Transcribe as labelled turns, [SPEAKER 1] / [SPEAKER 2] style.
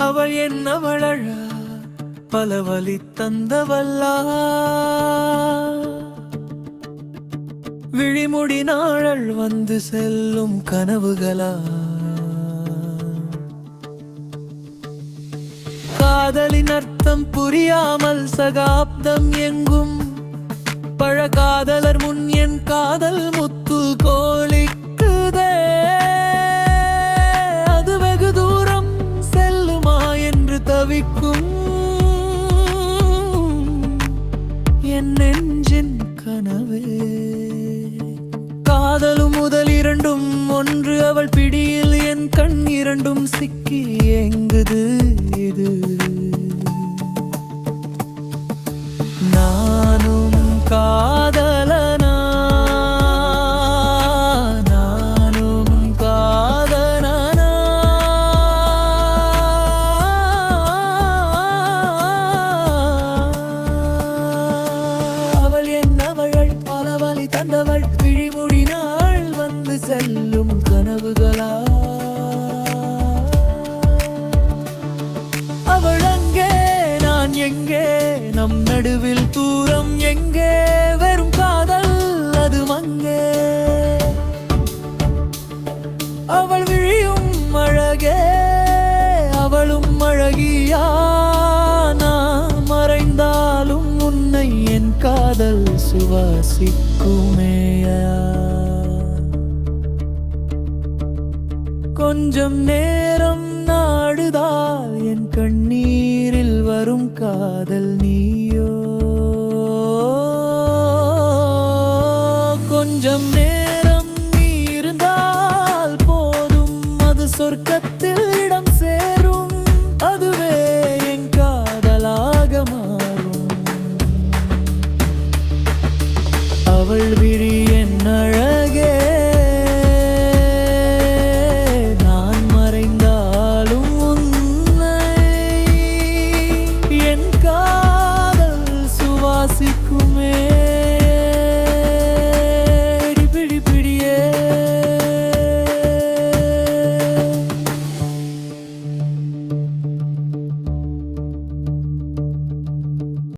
[SPEAKER 1] அவள் என்னவளழ பல வழி தந்தவல்லா விழிமுடி நாழல் வந்து செல்லும் கனவுகளா காதலின் அர்த்தம் புரியாமல் சகாப்தம் எங்கும் பழகாதலர் முன் என் காதல் முத்து கோழிக்குதே அது வெகு தூரம் செல்லுமா என்று தவிக்கும் என் நெஞ்சின் கனவே காதலும் முதல் இரண்டும் ஒன்று அவள் பிடியில் என் கண் இரண்டும் சிக்கி எங்குது இது நானும் காதலனா நானும் காதலனா அவள் என்னவள் பல வழி தந்தவள் விழிமுடினாள் வந்து செல்லும் கனவுகளா அவள் அங்கே நான் எங்கே நம் நடுவில் தூரம் எங்கே வெறும் காதல் அது மங்கே அவள் விழியும் அழகே அவளும் அழகியா நான் மறைந்தாலும் உன்னை என் காதல் சுவாசிக்குமேயா கொஞ்சம் நேரம் நாடுதால் என் கண்ணீரில் வரும் காதல் நீயோ கொஞ்சம் நேரம் நீ இருந்தால் போதும் அது சொர்க்கத்தில்